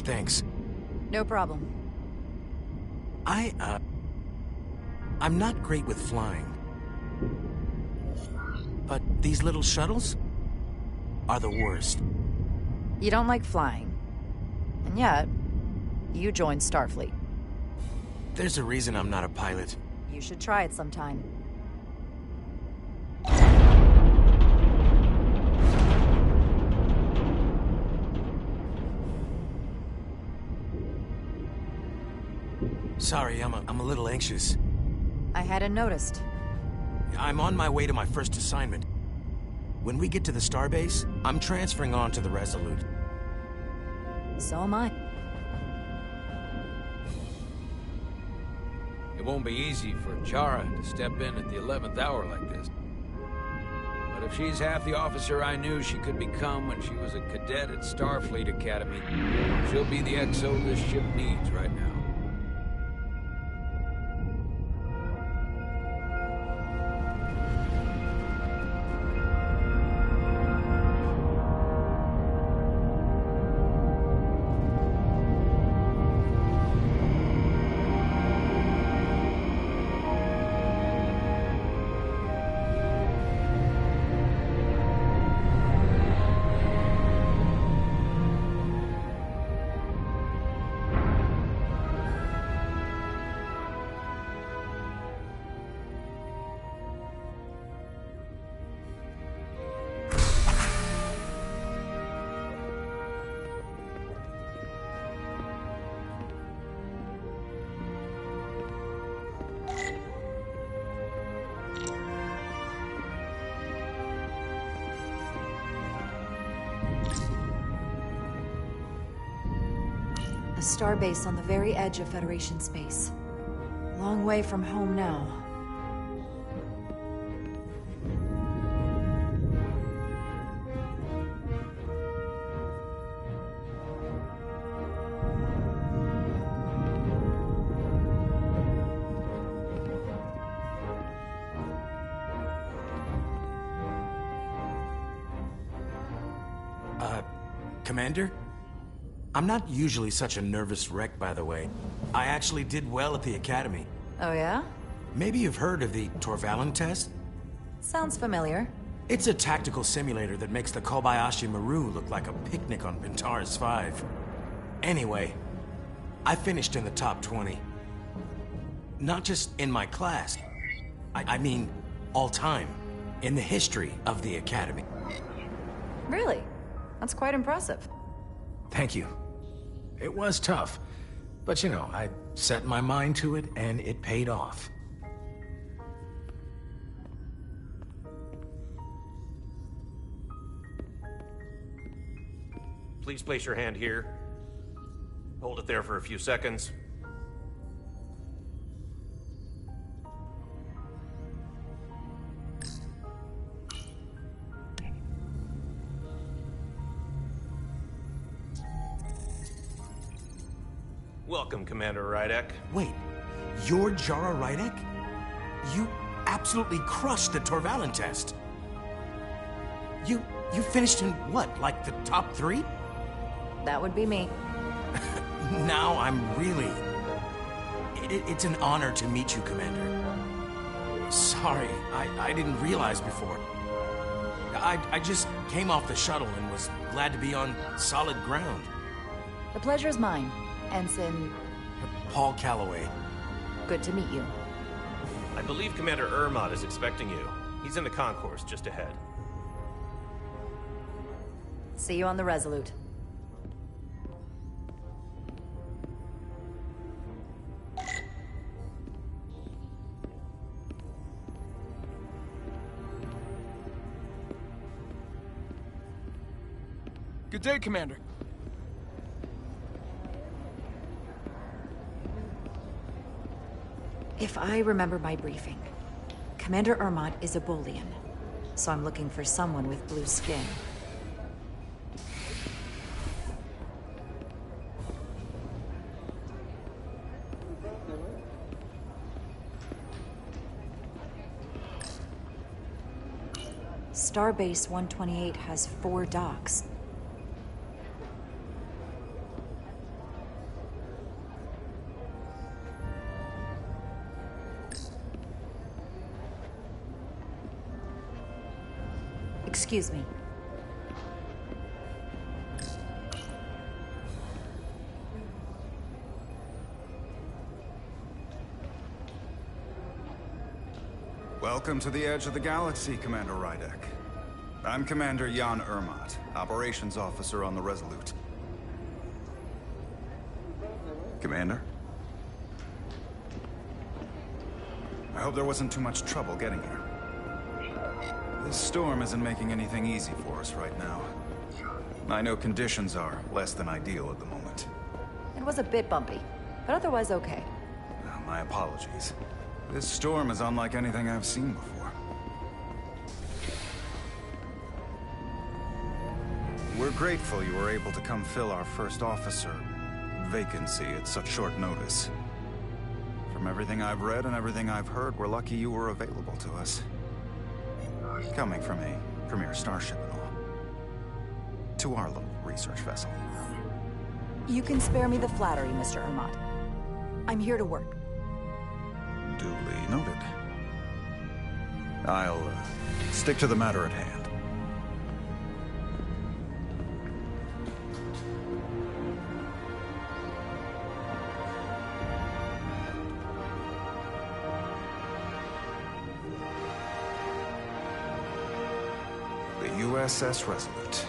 Thanks. No problem. I'm not great with flying. But these little shuttles are the worst. You don't like flying. And yet, you joined Starfleet. There's a reason I'm not a pilot. You should try it sometime. Sorry, I'm a little anxious. I hadn't noticed. I'm on my way to my first assignment. When we get to the starbase, I'm transferring on to the Resolute. So am I. It won't be easy for Chara to step in at the 11th hour like this. But if she's half the officer I knew she could become when she was a cadet at Starfleet Academy, she'll be the XO this ship needs right now. A starbase on the very edge of Federation space. Long way from home now. Commander? I'm not usually such a nervous wreck, by the way. I actually did well at the Academy. Oh yeah? Maybe you've heard of the Torvalin test? Sounds familiar. It's a tactical simulator that makes the Kobayashi Maru look like a picnic on Pintaris 5. Anyway, I finished in the top 20. Not just in my class. I mean, all time. In the history of the Academy. Really? That's quite impressive. Thank you. It was tough. But you know, I set my mind to it and it paid off. Please place your hand here. Hold it there for a few seconds. Welcome, Commander Rydek. Wait, you're Jara Rydek? You absolutely crushed the Torvalin test. You finished in what, like the top 3? That would be me. Now I'm really... It's an honor to meet you, Commander. Sorry, I didn't realize before. I just came off the shuttle and was glad to be on solid ground. The pleasure is mine. Ensign... Paul Calloway. Good to meet you. I believe Commander Ermot is expecting you. He's in the concourse just ahead. See you on the Resolute. Good day, Commander. If I remember my briefing, Commander Ermot is a Bolian, so I'm looking for someone with blue skin. Starbase 128 has 4 docks. Excuse me. Welcome to the edge of the galaxy, Commander Rydek. I'm Commander Jan Ermat, Operations Officer on the Resolute. Commander? I hope there wasn't too much trouble getting here. This storm isn't making anything easy for us right now. I know conditions are less than ideal at the moment. It was a bit bumpy, but otherwise okay. My apologies. This storm is unlike anything I've seen before. We're grateful you were able to come fill our first officer vacancy at such short notice. From everything I've read and everything I've heard, we're lucky you were available to us. Coming from a premier starship and all. To our little research vessel. You can spare me the flattery, Mr. Ermat. I'm here to work. Duly noted. I'll stick to the matter at hand. The USS Resolute.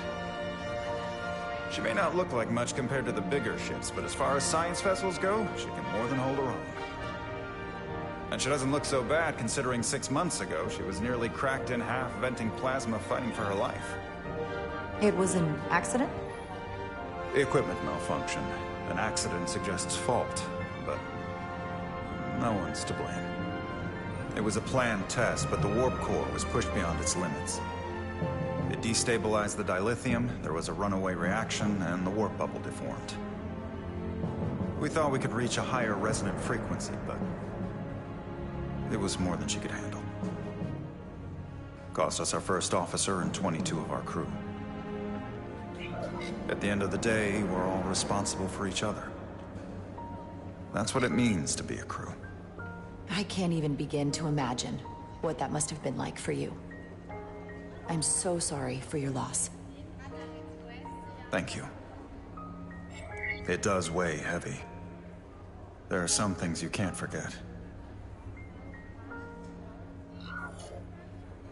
She may not look like much compared to the bigger ships, but as far as science vessels go, she can more than hold her own. And she doesn't look so bad considering 6 months ago she was nearly cracked in half venting plasma fighting for her life. It was an accident? Equipment malfunction. An accident suggests fault, but no one's to blame. It was a planned test, but the warp core was pushed beyond its limits. It destabilized the dilithium, there was a runaway reaction, and the warp bubble deformed. We thought we could reach a higher resonant frequency, but it was more than she could handle. Cost us our first officer and 22 of our crew. At the end of the day, we're all responsible for each other. That's what it means to be a crew. I can't even begin to imagine what that must have been like for you. I'm so sorry for your loss. Thank you. It does weigh heavy. There are some things you can't forget.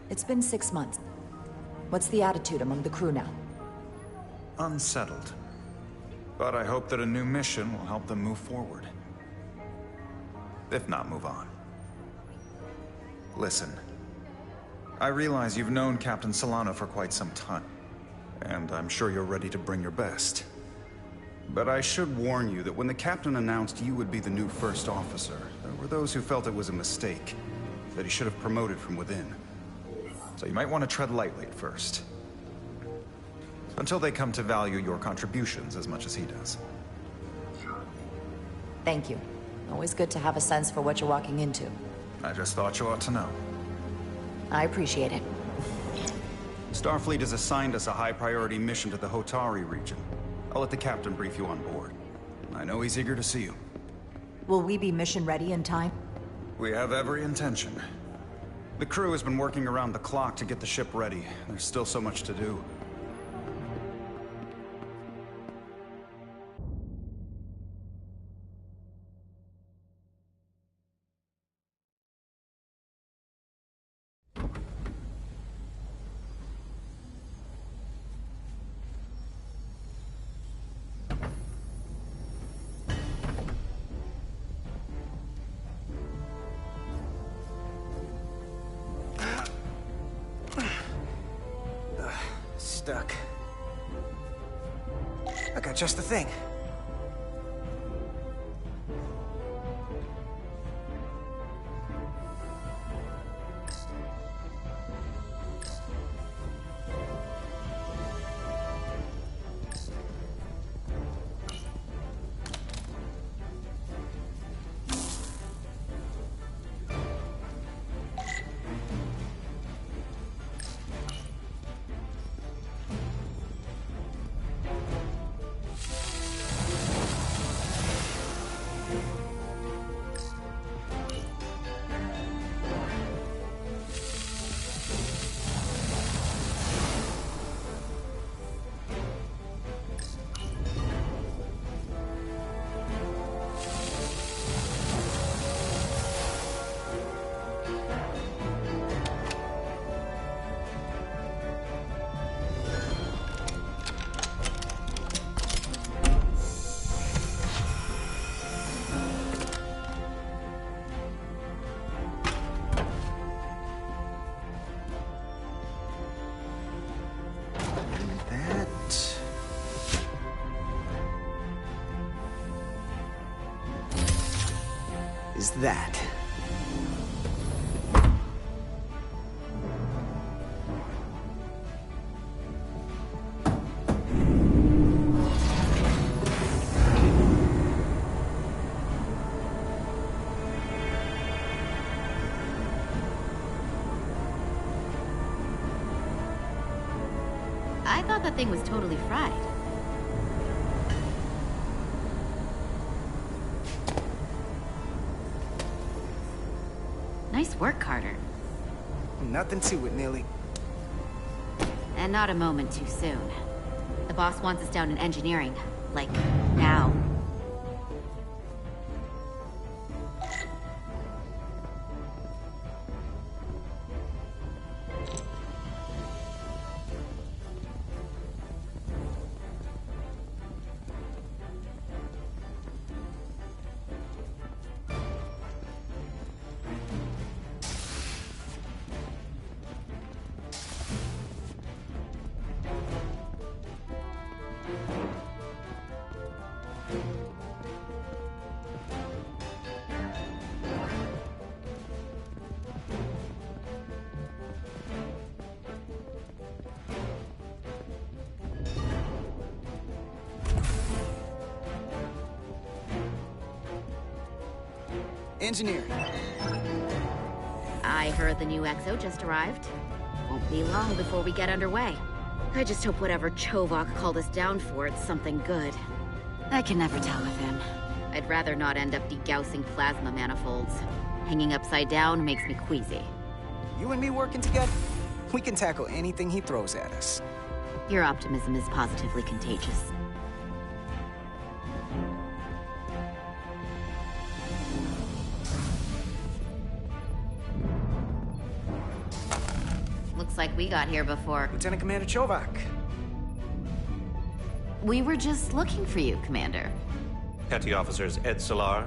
It's been 6 months. What's the attitude among the crew now? Unsettled. But I hope that a new mission will help them move forward. If not, move on. Listen. I realize you've known Captain Solano for quite some time, and I'm sure you're ready to bring your best. But I should warn you that when the captain announced you would be the new first officer, there were those who felt it was a mistake, that he should have promoted from within. So you might want to tread lightly at first. Until they come to value your contributions as much as he does. Thank you. Always good to have a sense for what you're walking into. I just thought you ought to know. I appreciate it. Starfleet has assigned us a high-priority mission to the Hotari region. I'll let the captain brief you on board. I know he's eager to see you. Will we be mission ready in time? We have every intention. The crew has been working around the clock to get the ship ready. There's still so much to do. Stuck. I got just the thing. is that? I thought that thing was totally fried. Nice work, Carter. Nothing to it, Neely. And not a moment too soon. The boss wants us down in engineering. Like, now. Engineer. I heard the new XO just arrived. Won't be long before we get underway. I just hope whatever Chovak called us down for, it's something good. I can never tell with him. I'd rather not end up degaussing plasma manifolds. Hanging upside down makes me queasy. You and me working together? We can tackle anything he throws at us. Your optimism is positively contagious. Looks like we got here before. Lieutenant Commander Chovak. We were just looking for you, Commander. Petty Officers Ed Solar,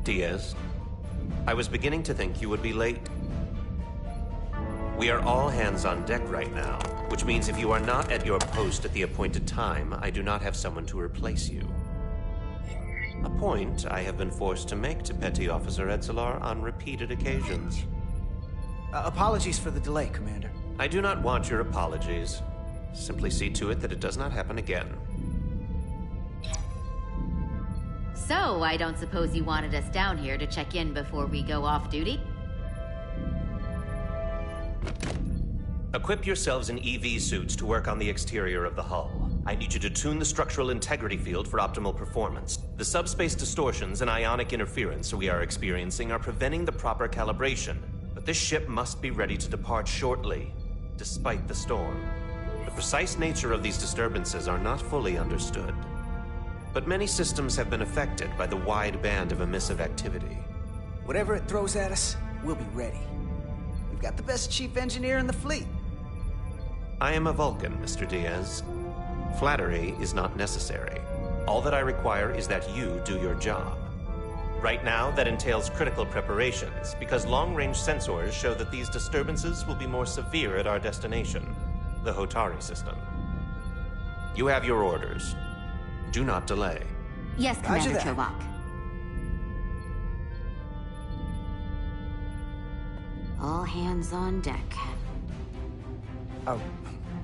Diaz. I was beginning to think you would be late. We are all hands on deck right now, which means if you are not at your post at the appointed time, I do not have someone to replace you. A point I have been forced to make to Petty Officer Ed Solar on repeated occasions. Apologies for the delay, Commander. I do not want your apologies. Simply see to it that it does not happen again. So, I don't suppose you wanted us down here to check in before we go off duty? Equip yourselves in EV suits to work on the exterior of the hull. I need you to tune the structural integrity field for optimal performance. The subspace distortions and ionic interference we are experiencing are preventing the proper calibration. But this ship must be ready to depart shortly, despite the storm. The precise nature of these disturbances are not fully understood. But many systems have been affected by the wide band of emissive activity. Whatever it throws at us, we'll be ready. We've got the best chief engineer in the fleet. I am a Vulcan, Mr. Diaz. Flattery is not necessary. All that I require is that you do your job. Right now, that entails critical preparations, because long-range sensors show that these disturbances will be more severe at our destination, the Hotari system. You have your orders. Do not delay. Yes, Commander that. Chovak. All hands on deck. Oh,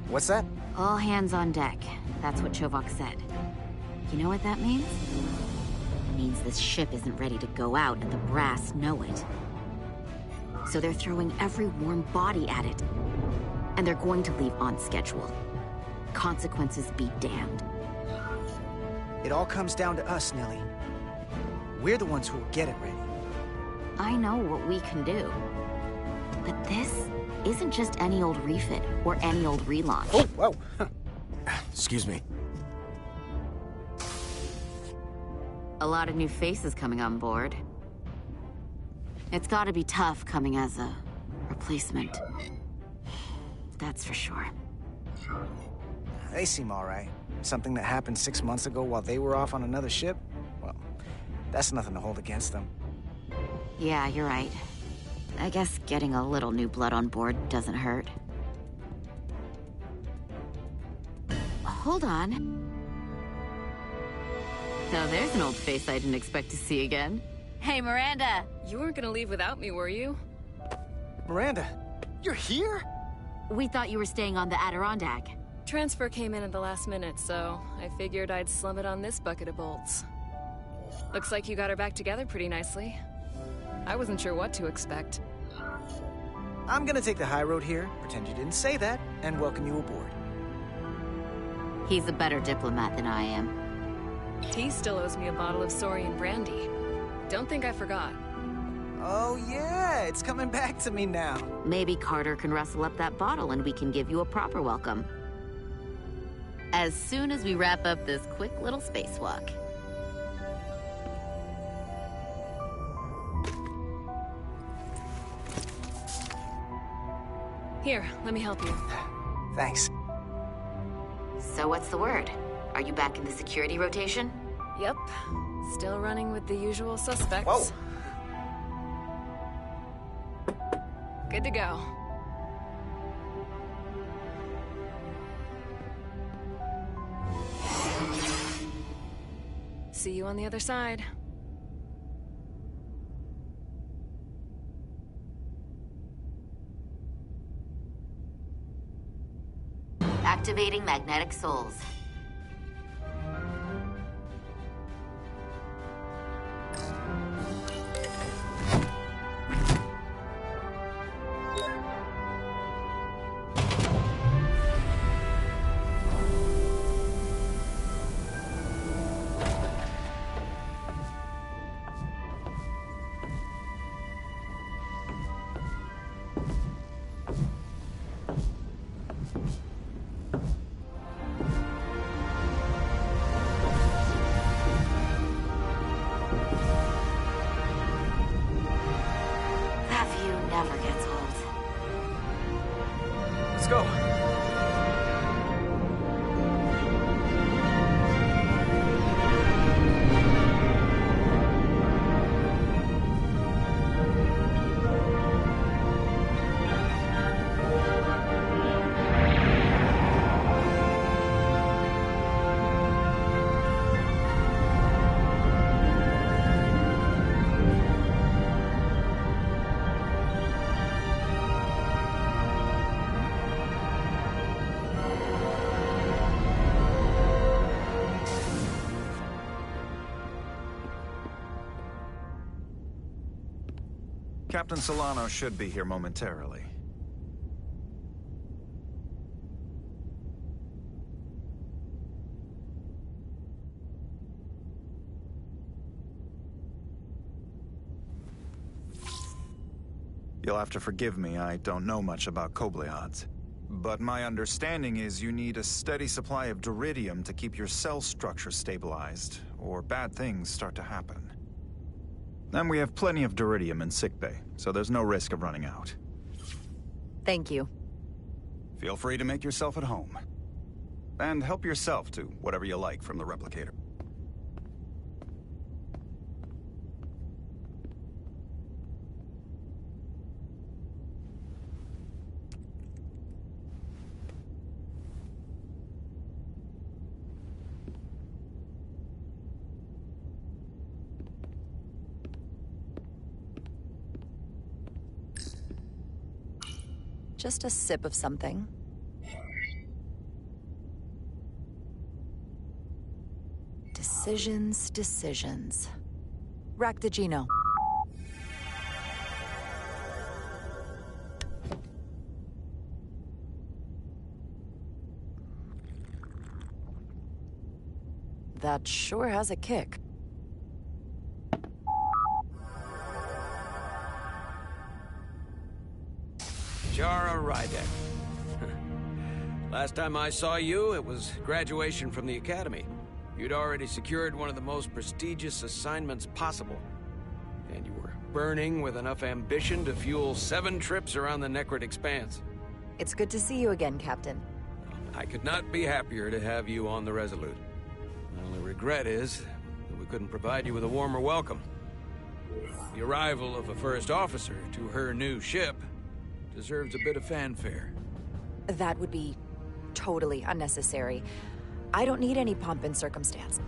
what's that? All hands on deck. That's what Chovak said. You know what that means? It means this ship isn't ready to go out, and the brass know it. So they're throwing every warm body at it. And they're going to leave on schedule. Consequences be damned. It all comes down to us, Nelly. We're the ones who will get it ready. I know what we can do. But this isn't just any old refit or any old relaunch. Oh, whoa. Excuse me. A lot of new faces coming on board. It's gotta be tough coming as a replacement. That's for sure. They seem all right. Something that happened 6 months ago while they were off on another ship? Well, that's nothing to hold against them. Yeah, you're right. I guess getting a little new blood on board doesn't hurt. Hold on. Now there's an old face I didn't expect to see again. Hey, Miranda. You weren't gonna leave without me, were you? Miranda, you're here? We thought you were staying on the Adirondack. Transfer came in at the last minute, so I figured I'd slum it on this bucket of bolts. Looks like you got her back together pretty nicely. I wasn't sure what to expect. I'm gonna take the high road here, pretend you didn't say that, and welcome you aboard. He's a better diplomat than I am. He still owes me a bottle of Saurian brandy. Don't think I forgot. Oh yeah, it's coming back to me now. Maybe Carter can rustle up that bottle and we can give you a proper welcome. As soon as we wrap up this quick little spacewalk. Here, let me help you. Thanks. So what's the word? Are you back in the security rotation? Yep. Still running with the usual suspects. Whoa! Good to go. See you on the other side. Activating magnetic souls. Never gets old. Let's go. Captain Solano should be here momentarily. You'll have to forgive me, I don't know much about Kobleods. But my understanding is you need a steady supply of duridium to keep your cell structure stabilized, or bad things start to happen. And we have plenty of duridium in sickbay, so there's no risk of running out. Thank you. Feel free to make yourself at home. And help yourself to whatever you like from the replicator. Just a sip of something. Decisions, decisions. Rack the Geno. That sure has a kick. Jara Rydek. Last time I saw you, it was graduation from the Academy. You'd already secured one of the most prestigious assignments possible. And you were burning with enough ambition to fuel 7 trips around the Necrit Expanse. It's good to see you again, Captain. I could not be happier to have you on the Resolute. My only regret is that we couldn't provide you with a warmer welcome. The arrival of a first officer to her new ship deserves a bit of fanfare. That would be totally unnecessary. I don't need any pomp and circumstance.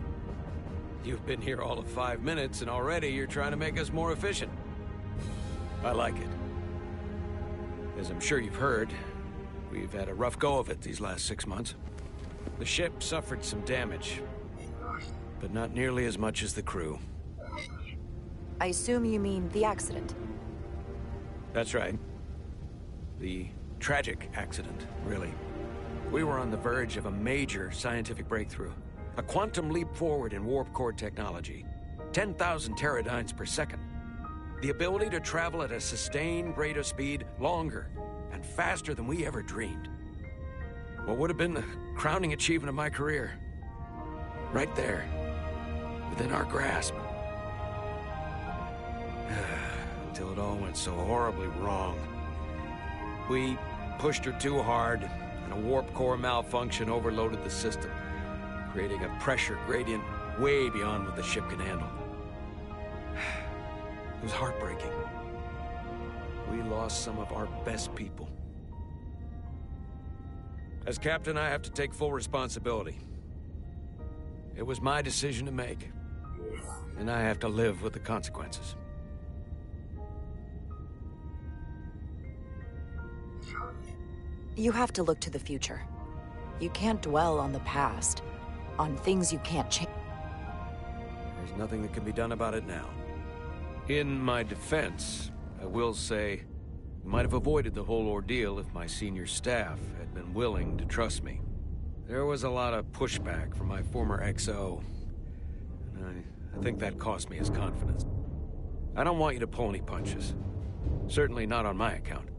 You've been here all of 5 minutes, and already you're trying to make us more efficient. I like it. As I'm sure you've heard, we've had a rough go of it these last 6 months. The ship suffered some damage, but not nearly as much as the crew. I assume you mean the accident. That's right. The tragic accident, really. We were on the verge of a major scientific breakthrough. A quantum leap forward in warp core technology. 10,000 teradynes per second. The ability to travel at a sustained rate of speed longer and faster than we ever dreamed. What would have been the crowning achievement of my career. Right there, within our grasp. Until it all went so horribly wrong. We pushed her too hard, and a warp core malfunction overloaded the system, creating a pressure gradient way beyond what the ship can handle. It was heartbreaking. We lost some of our best people. As captain, I have to take full responsibility. It was my decision to make, and I have to live with the consequences. You have to look to the future. You can't dwell on the past, on things you can't change. There's nothing that can be done about it now. In my defense, I will say, we might have avoided the whole ordeal if my senior staff had been willing to trust me. There was a lot of pushback from my former XO, and I think that cost me his confidence. I don't want you to pull any punches. Certainly not on my account.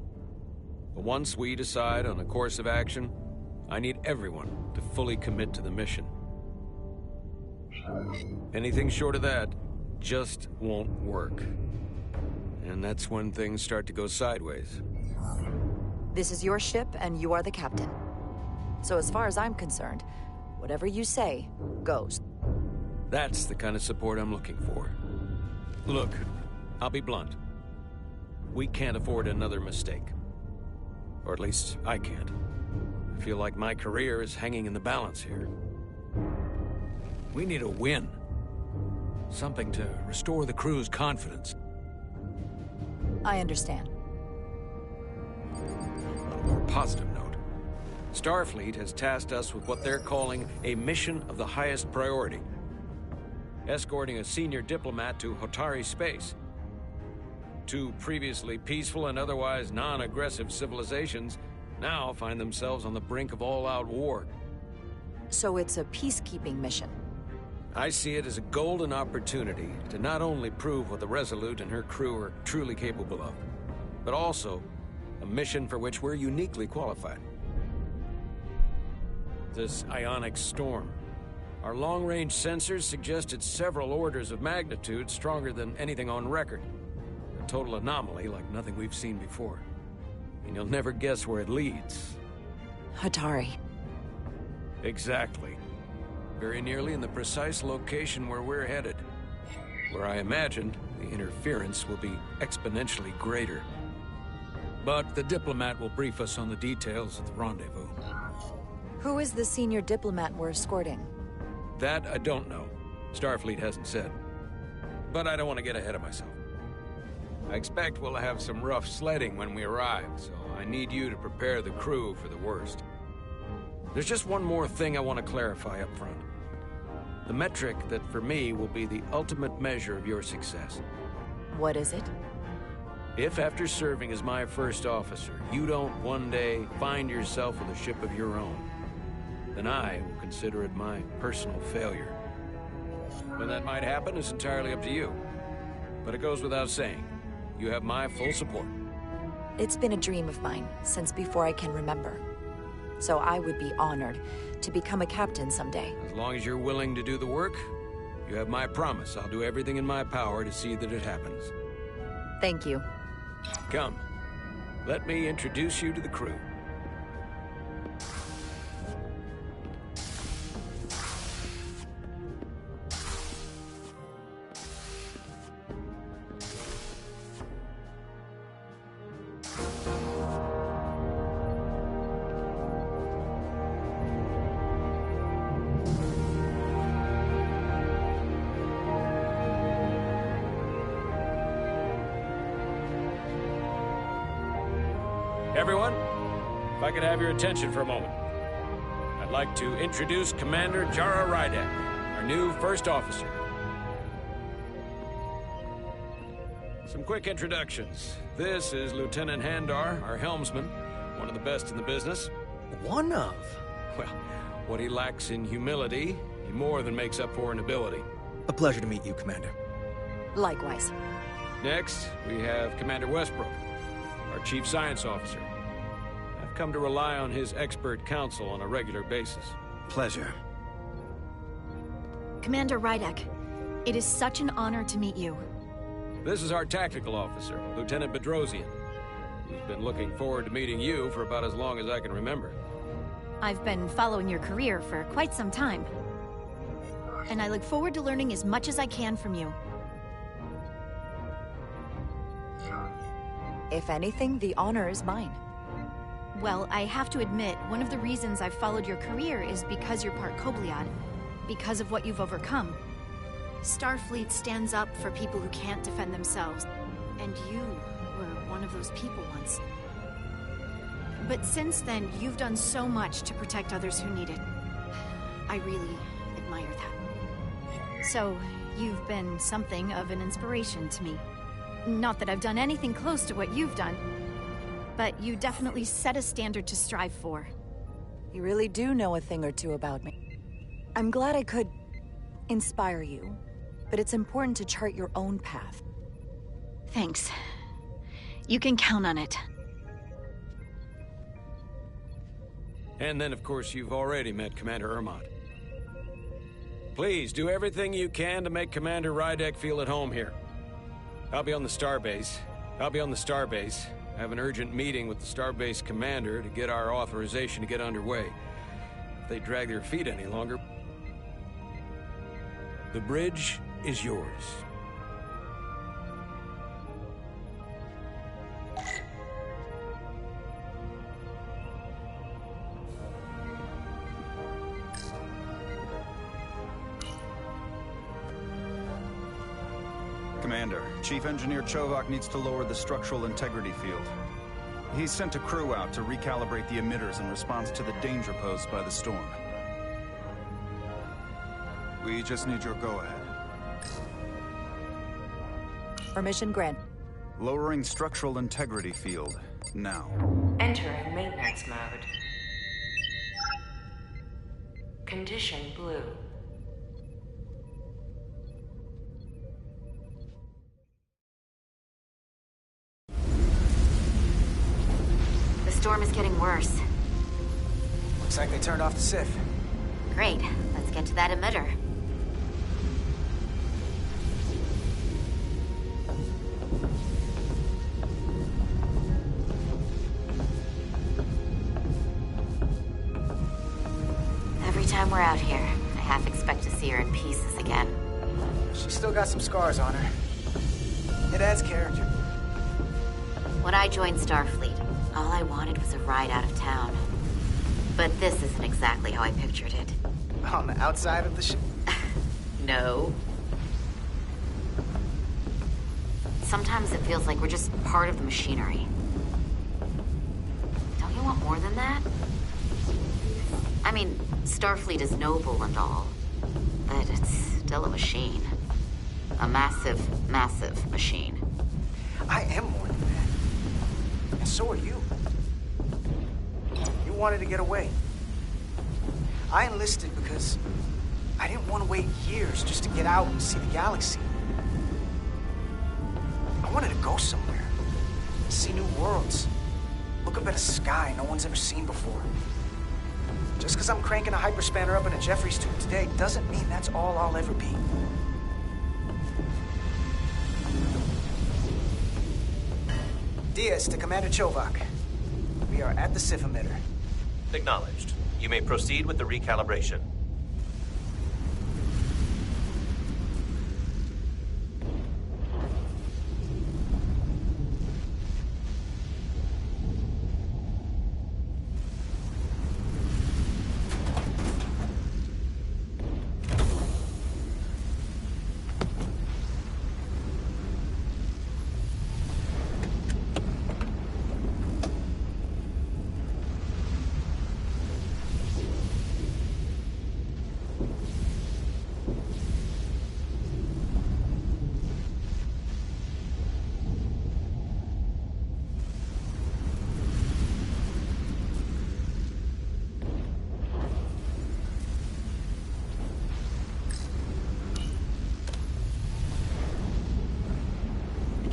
But once we decide on a course of action, I need everyone to fully commit to the mission. Anything short of that just won't work. And that's when things start to go sideways. This is your ship, and you are the captain. So as far as I'm concerned, whatever you say, goes. That's the kind of support I'm looking for. Look, I'll be blunt. We can't afford another mistake. Or at least, I can't. I feel like my career is hanging in the balance here. We need a win. Something to restore the crew's confidence. I understand. On a more positive note, Starfleet has tasked us with what they're calling a mission of the highest priority. Escorting a senior diplomat to Hotari space. Two previously peaceful and otherwise non-aggressive civilizations now find themselves on the brink of all-out war. So it's a peacekeeping mission. I see it as a golden opportunity to not only prove what the Resolute and her crew are truly capable of, but also a mission for which we're uniquely qualified. This ionic storm. Our long-range sensors suggested several orders of magnitude stronger than anything on record. A total anomaly like nothing we've seen before. And you'll never guess where it leads. Hotari. Exactly. Very nearly in the precise location where we're headed. Where I imagine the interference will be exponentially greater. But the diplomat will brief us on the details of the rendezvous. Who is the senior diplomat we're escorting? That I don't know. Starfleet hasn't said. But I don't want to get ahead of myself. I expect we'll have some rough sledding when we arrive, so I need you to prepare the crew for the worst. There's just one more thing I want to clarify up front. The metric that for me will be the ultimate measure of your success. What is it? If after serving as my first officer, you don't one day find yourself with a ship of your own, then I will consider it my personal failure. When that might happen is entirely up to you. But it goes without saying, you have my full support. It's been a dream of mine since before I can remember. So I would be honored to become a captain someday. As long as you're willing to do the work, you have my promise. I'll do everything in my power to see that it happens. Thank you. Come, let me introduce you to the crew. everyone. If I could have your attention for a moment. I'd like to introduce Commander Jara Rydek, our new first officer. Some quick introductions. This is Lieutenant Handar, our helmsman, one of the best in the business. One of? Well, what he lacks in humility, he more than makes up for in ability. A pleasure to meet you, Commander. Likewise. Next, we have Commander Westbrook, our Chief Science Officer. I've come to rely on his expert counsel on a regular basis. Pleasure. Commander Rydek, it is such an honor to meet you. This is our tactical officer, Lieutenant Bedrosian, who's been looking forward to meeting you for about as long as I can remember. I've been following your career for quite some time. And I look forward to learning as much as I can from you. If anything, the honor is mine. Well, I have to admit, one of the reasons I've followed your career is because you're part Kobliad, because of what you've overcome. Starfleet stands up for people who can't defend themselves, and you were one of those people once. But since then, you've done so much to protect others who need it. I really admire that. So, you've been something of an inspiration to me. Not that I've done anything close to what you've done, but you definitely set a standard to strive for. You really do know a thing or two about me. I'm glad I could inspire you, but it's important to chart your own path. Thanks. You can count on it. And then, of course, you've already met Commander Ermont. Please, do everything you can to make Commander Rydek feel at home here. I'll be on the starbase. I have an urgent meeting with the starbase commander to get our authorization to get underway. If they drag their feet any longer... The bridge is yours. Commander, Chief Engineer Chovak needs to lower the structural integrity field. He's sent a crew out to recalibrate the emitters in response to the danger posed by the storm. We just need your go-ahead. Permission granted. Lowering structural integrity field, now. Entering maintenance mode. Condition blue. The storm is getting worse. Looks like they turned off the Sif. Great. Let's get to that emitter. Every time we're out here, I half expect to see her in pieces again. She's still got some scars on her. It adds character. When I joined Starfleet, all I wanted was a ride out of town. But this isn't exactly how I pictured it. On the outside of the ship? No. Sometimes it feels like we're just part of the machinery. Don't you want more than that? I mean, Starfleet is noble and all, but it's still a machine. A massive, massive machine. I am more than that. And so are you. You wanted to get away. I enlisted because I didn't want to wait years just to get out and see the galaxy. I wanted to go somewhere, see new worlds, look up at a sky no one's ever seen before. Just because I'm cranking a hyperspanner up in a Jeffries tube today doesn't mean that's all I'll ever be. Diaz to Commander Chovak. We are at the Sif emitter. Acknowledged. You may proceed with the recalibration.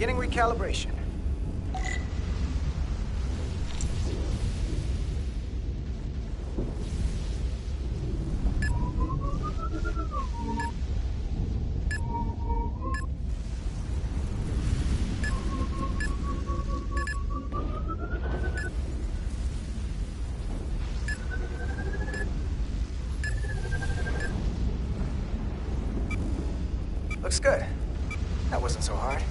Beginning recalibration. Looks good. That wasn't so hard.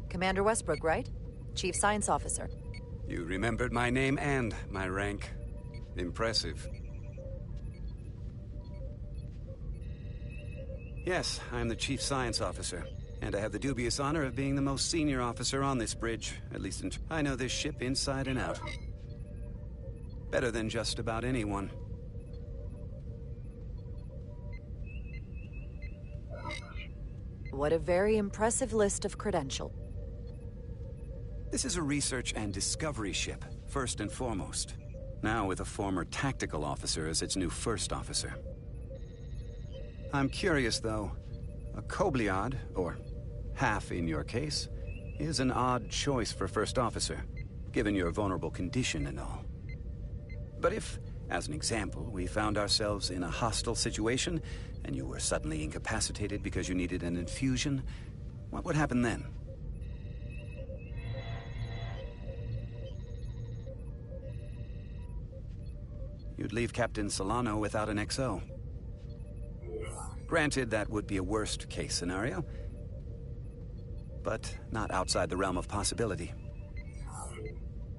Commander Westbrook, right? Chief Science Officer. You remembered my name and my rank. Impressive. Yes, I'm the Chief Science Officer. And I have the dubious honor of being the most senior officer on this bridge, at least I know this ship inside and out. Better than just about anyone. What a very impressive list of credentials. This is a research and discovery ship, first and foremost. Now with a former tactical officer as its new first officer. I'm curious, though. A Kobliad, or half in your case, is an odd choice for first officer, given your vulnerable condition and all. But if, as an example, we found ourselves in a hostile situation, and you were suddenly incapacitated because you needed an infusion, what would happen then? You'd leave Captain Solano without an XO. Granted, that would be a worst-case scenario, but not outside the realm of possibility.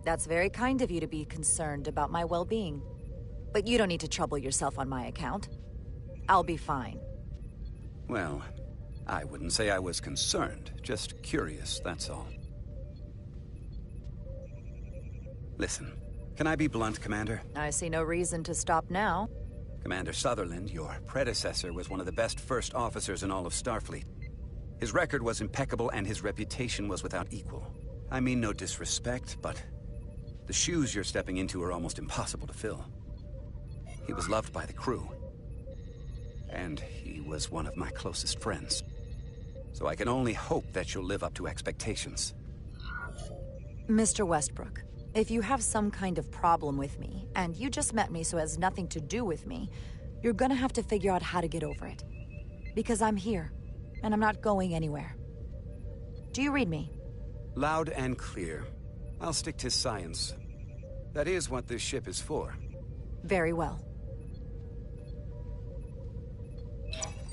That's very kind of you to be concerned about my well-being. But you don't need to trouble yourself on my account. I'll be fine. Well, I wouldn't say I was concerned, just curious, that's all. Listen, can I be blunt, Commander? I see no reason to stop now. Commander Sutherland, your predecessor, was one of the best first officers in all of Starfleet. His record was impeccable and his reputation was without equal. I mean no disrespect, but the shoes you're stepping into are almost impossible to fill. He was loved by the crew. And he was one of my closest friends. So I can only hope that you'll live up to expectations. Mr. Westbrook, if you have some kind of problem with me, and you just met me so it has nothing to do with me, you're gonna have to figure out how to get over it. Because I'm here, and I'm not going anywhere. Do you read me? Loud and clear. I'll stick to science. That is what this ship is for. Very well.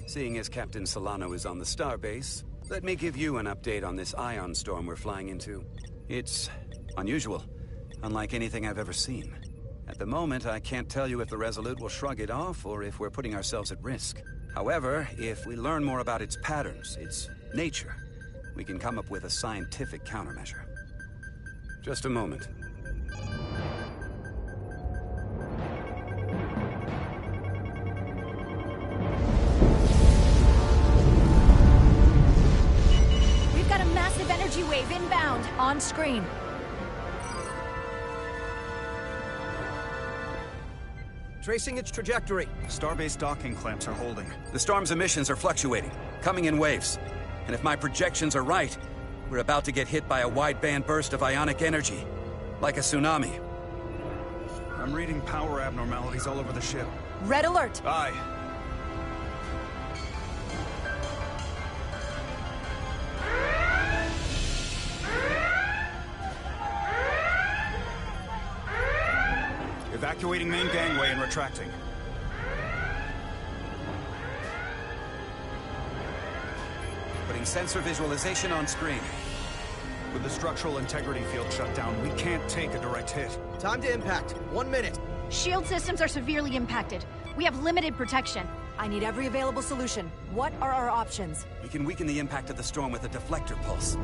Seeing as Captain Solano is on the starbase, let me give you an update on this ion storm we're flying into. It's unusual, unlike anything I've ever seen. At the moment, I can't tell you if the Resolute will shrug it off or if we're putting ourselves at risk. However, if we learn more about its patterns, its nature, we can come up with a scientific countermeasure. Just a moment. We've got a massive energy wave inbound. On screen. Tracing its trajectory. Starbase docking clamps are holding. The storm's emissions are fluctuating, coming in waves. And if my projections are right, we're about to get hit by a wideband burst of ionic energy. Like a tsunami. I'm reading power abnormalities all over the ship. Red alert! Aye. Evacuating main gangway and retracting. Putting sensor visualization on screen. With the structural integrity field shut down, we can't take a direct hit. Time to impact. 1 minute. Shield systems are severely impacted. We have limited protection. I need every available solution. What are our options? We can weaken the impact of the storm with a deflector pulse.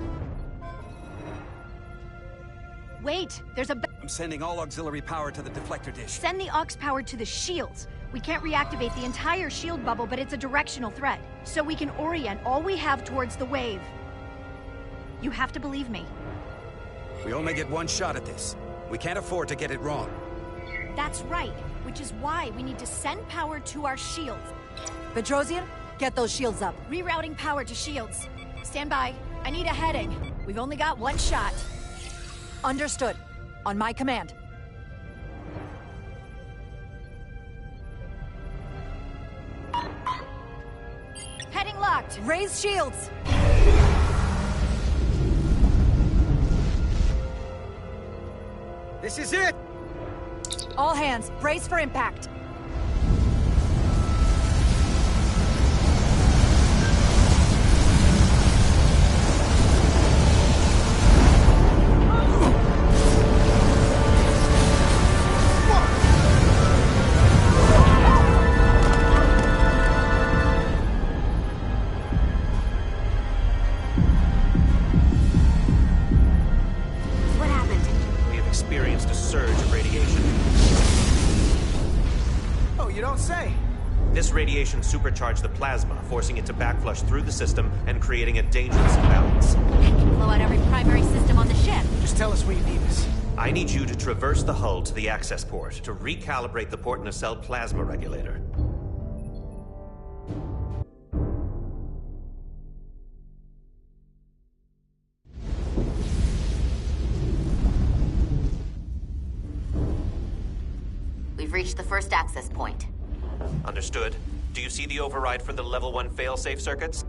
Wait, there's a... I'm sending all auxiliary power to the deflector dish. Send the aux power to the shields. We can't reactivate the entire shield bubble, but it's a directional threat. So we can orient all we have towards the wave. You have to believe me. We only get one shot at this. We can't afford to get it wrong. That's right, which is why we need to send power to our shields. Petrosian, get those shields up. Rerouting power to shields. Stand by. I need a heading. We've only got one shot. Understood. On my command. Heading locked. Raise shields. This is it! All hands, brace for impact. What happened? We have experienced a surge of radiation. Oh, you don't say. This radiation supercharged the plasma, forcing it to backflush through the system and creating a dangerous imbalance. It can blow out every primary system on the ship. Just tell us where you need us. I need you to traverse the hull to the access port to recalibrate the port nacelle plasma regulator. We've reached the first access point. Understood. Do you see the override for the level 1 failsafe circuits?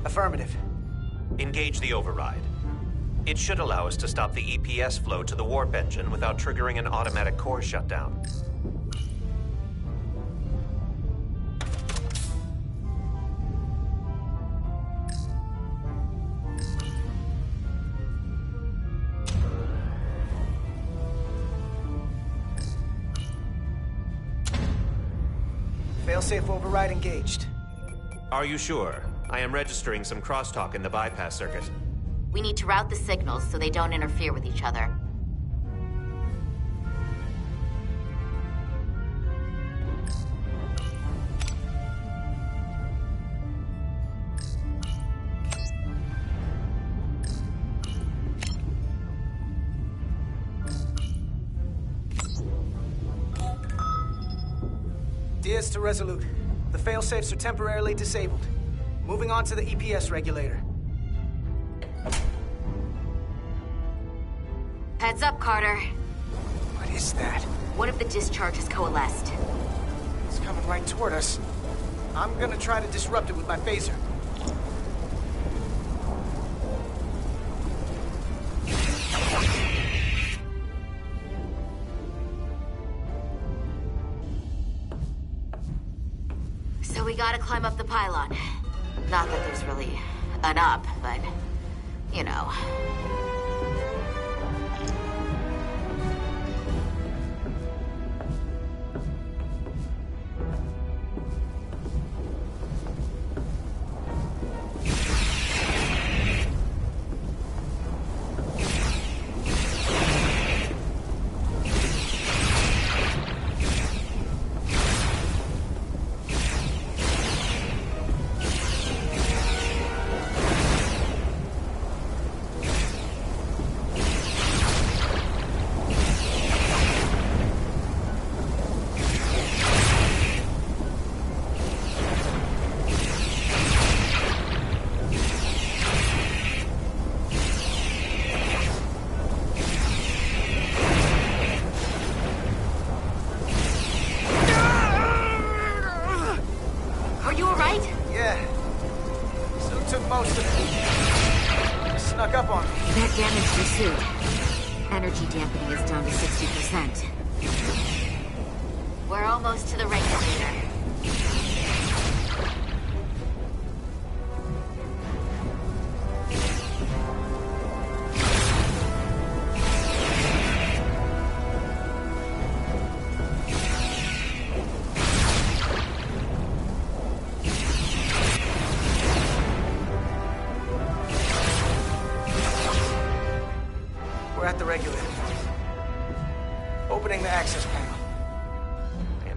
Affirmative. Engage the override. It should allow us to stop the EPS flow to the warp engine without triggering an automatic core shutdown. Failsafe override engaged. Are you sure? I am registering some crosstalk in the bypass circuit. We need to route the signals so they don't interfere with each other. Diaz to Resolute. The failsafes are temporarily disabled. Moving on to the EPS regulator. Heads up, Carter. What is that? One of the discharges coalesced. It's coming right toward us. I'm gonna try to disrupt it with my phaser. So we gotta climb up the pylon. Not that there's really an up, but, you know. Damaged your suit. Energy dampening is down to 60%. We're almost to the regulator.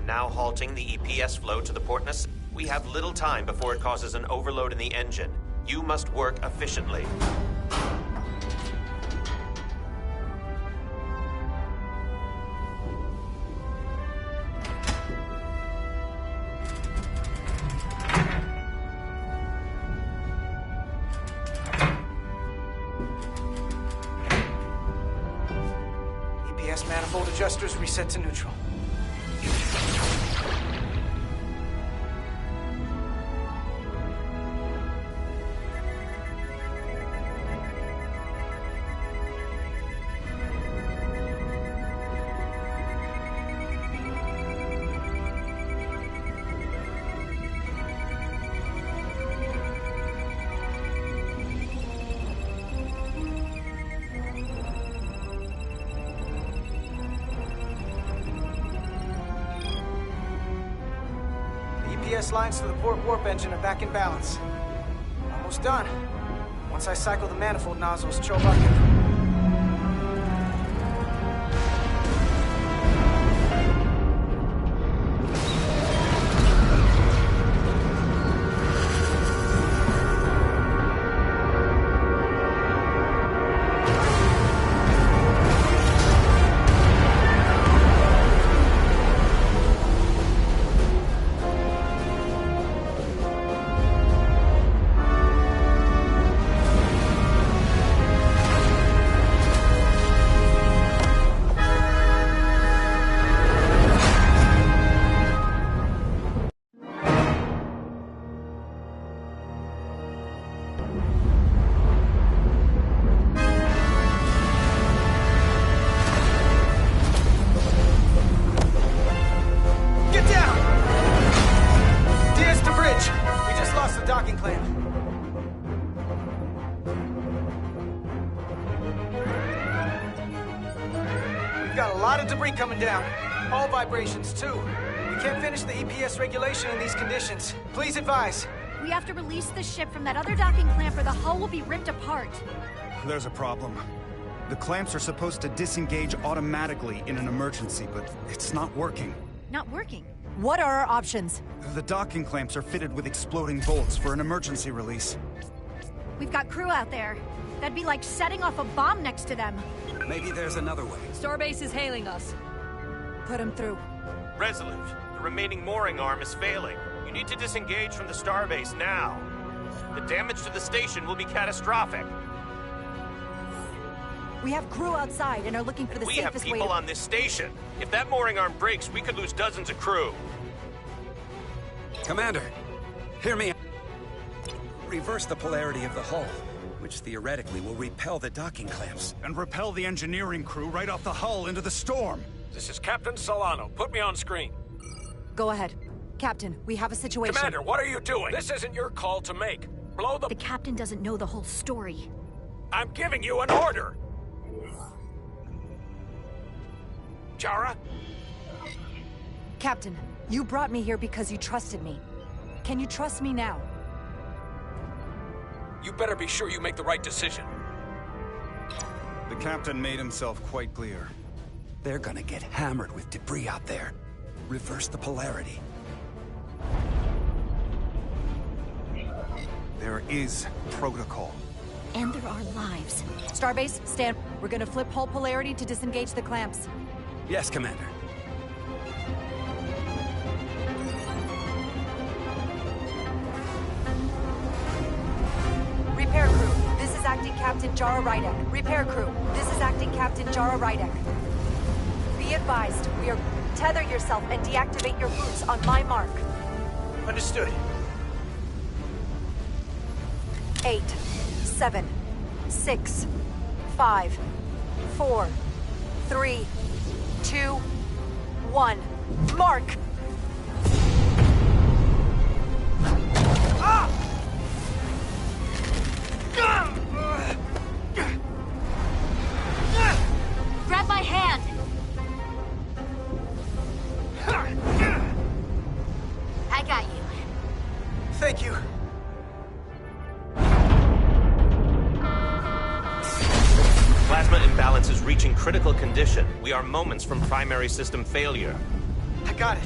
now halting the EPS flow to the port. We have little time before it causes an overload in the engine. You must work efficiently. EPS manifold adjusters reset to neutral. EPS lines to the port warp engine are back in balance. Almost done. Once I cycle the manifold nozzles, Chobot can... Got a lot of debris coming down. All vibrations, too. We can't finish the EPS regulation in these conditions. Please advise. We have to release the ship from that other docking clamp or the hull will be ripped apart. There's a problem. The clamps are supposed to disengage automatically in an emergency, but it's not working. Not working? What are our options? The docking clamps are fitted with exploding bolts for an emergency release. We've got crew out there. That'd be like setting off a bomb next to them. Maybe there's another way. Starbase is hailing us. Put him through. Resolute, the remaining mooring arm is failing. You need to disengage from the starbase now. The damage to the station will be catastrophic. We have crew outside and are looking for the We safest have way people to... on this station. If that mooring arm breaks, we could lose dozens of crew. Commander, hear me. Reverse the polarity of the hull, which theoretically will repel the docking clamps. And repel the engineering crew right off the hull into the storm. This is Captain Solano. Put me on screen. Go ahead. Captain, we have a situation. Commander, what are you doing? This isn't your call to make. Blow the... The captain doesn't know the whole story. I'm giving you an order! Jara? Captain, you brought me here because you trusted me. Can you trust me now? You better be sure you make the right decision. The captain made himself quite clear. They're gonna get hammered with debris out there. Reverse the polarity. There is protocol. And there are lives. Starbase, stand. We're gonna flip hull polarity to disengage the clamps. Yes, Commander. Repair crew, this is Acting Captain Jara Rydek. Repair crew, this is Acting Captain Jara Rydek. Be advised, we are... Tether yourself and deactivate your boots on my mark. Understood. 8, 7, 6, 5, 4, 3, 2, 1. Mark! Ah! Grab my hand! I got you. Thank you. Plasma imbalance is reaching critical condition. We are moments from primary system failure. I got it.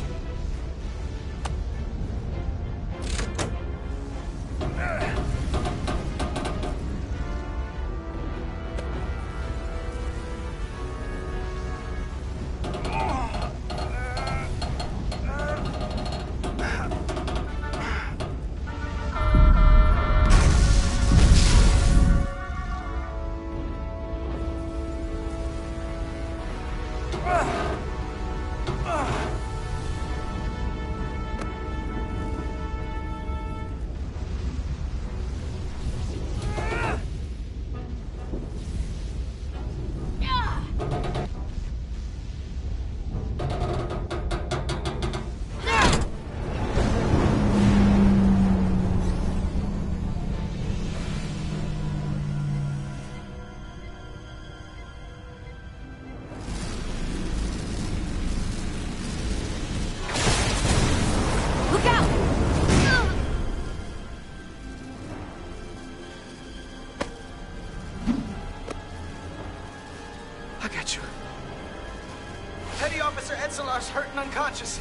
Hurt and unconscious.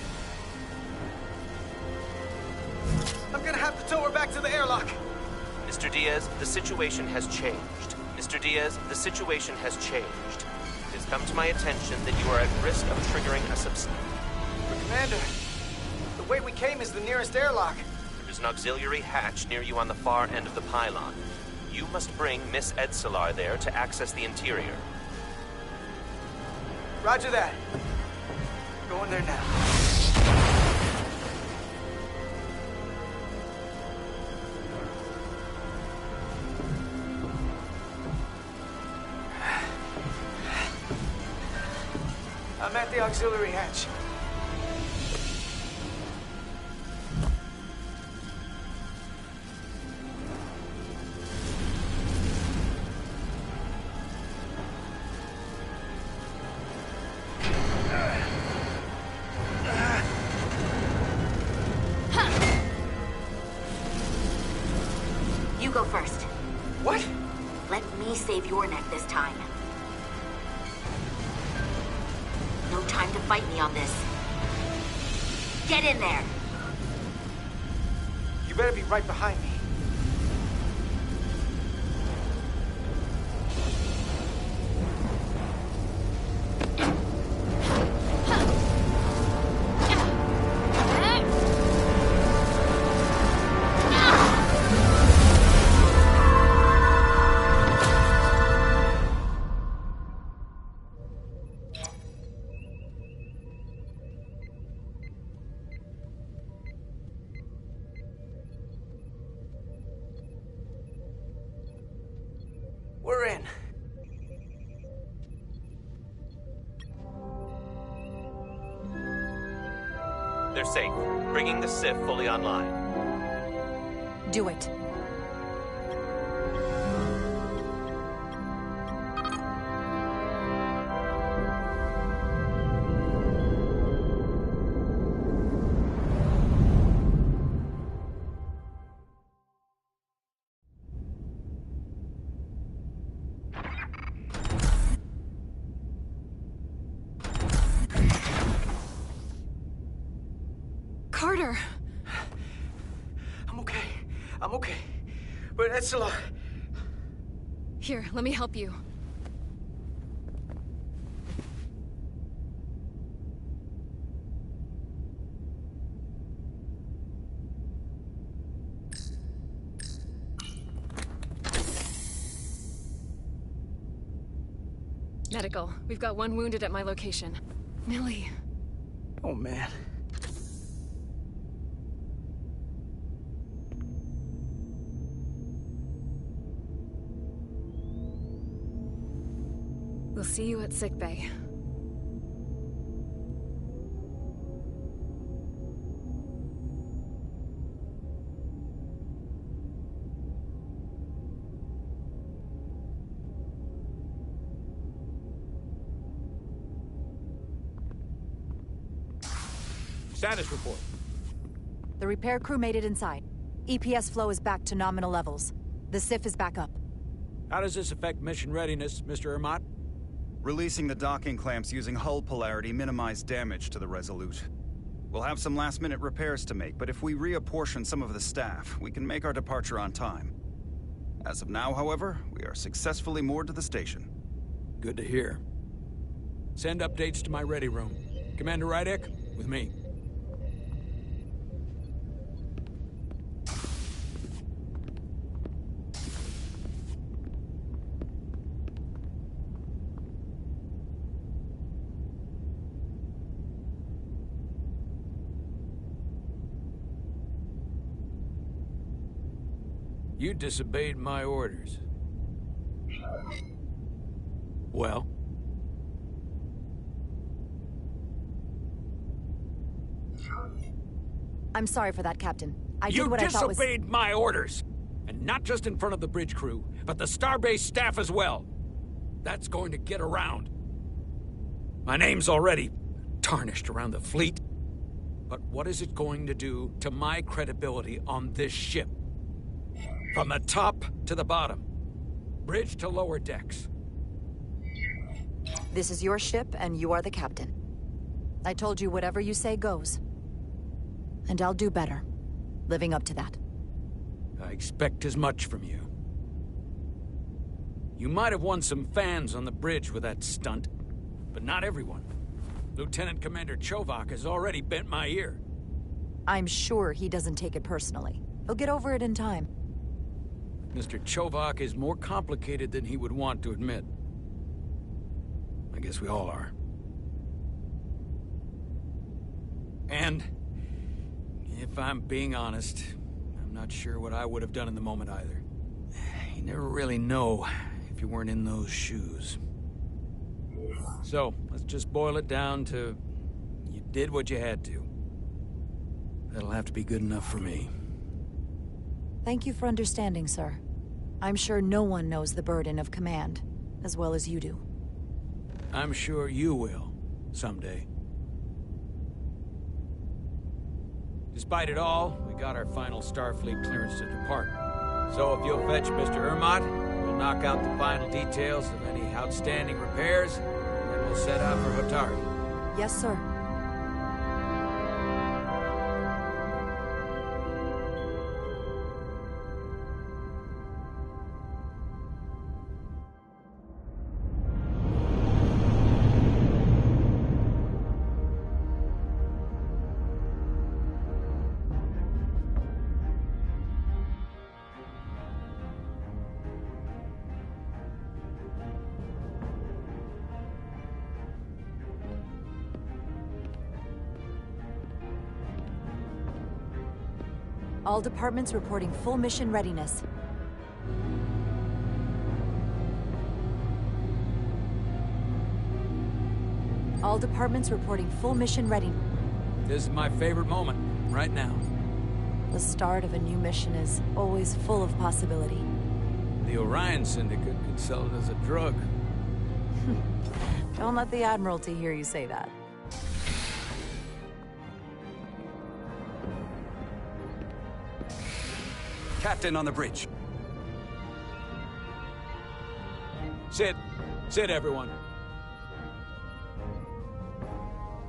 I'm gonna have to tow her back to the airlock. Mr. Diaz, the situation has changed. Mr. Diaz, the situation has changed. It has come to my attention that you are at risk of triggering a But Commander, the way we came is the nearest airlock. There's an auxiliary hatch near you on the far end of the pylon. You must bring Miss Edsolar there to access the interior. Roger that. Going there now. I'm at the auxiliary hatch. Go first. What? Let me save your neck this time. No time to fight me on this. Get in there! You better be right behind me. We're in. They're safe, bringing the SIF fully online. Do it. Carter! I'm okay. But Edsolar... Here, let me help you. Medical. We've got one wounded at my location. Millie. Oh, man. We'll see you at sickbay. Status report. The repair crew made it inside. EPS flow is back to nominal levels. The SIF is back up. How does this affect mission readiness, Mr. Ermont? Releasing the docking clamps using hull polarity minimized damage to the Resolute. We'll have some last-minute repairs to make, but if we reapportion some of the staff, we can make our departure on time. As of now, however, we are successfully moored to the station. Good to hear. Send updates to my ready room. Commander Rydek, with me. You disobeyed my orders. Well? I'm sorry for that, Captain. I did what I thought was... You disobeyed my orders! And not just in front of the bridge crew, but the Starbase staff as well. That's going to get around. My name's already tarnished around the fleet. But what is it going to do to my credibility on this ship? From the top to the bottom. Bridge to lower decks. This is your ship, and you are the captain. I told you whatever you say goes. And I'll do better, living up to that. I expect as much from you. You might have won some fans on the bridge with that stunt, but not everyone. Lieutenant Commander Chovak has already bent my ear. I'm sure he doesn't take it personally. He'll get over it in time. Mr. Chovak is more complicated than he would want to admit. I guess we all are. And, if I'm being honest, I'm not sure what I would have done in the moment either. You never really know if you weren't in those shoes. So, let's just boil it down to, you did what you had to. That'll have to be good enough for me. Thank you for understanding, sir. I'm sure no one knows the burden of command as well as you do. I'm sure you will, someday. Despite it all, we got our final Starfleet clearance to depart. So if you'll fetch Mr. Ermot, we'll knock out the final details of any outstanding repairs, and then we'll set out for Hotari. Yes, sir. All departments reporting full mission readiness. All departments reporting full mission readiness. This is my favorite moment, right now. The start of a new mission is always full of possibility. The Orion Syndicate could sell it as a drug. Don't let the Admiralty hear you say that. Captain on the bridge. Sit. Sit, everyone.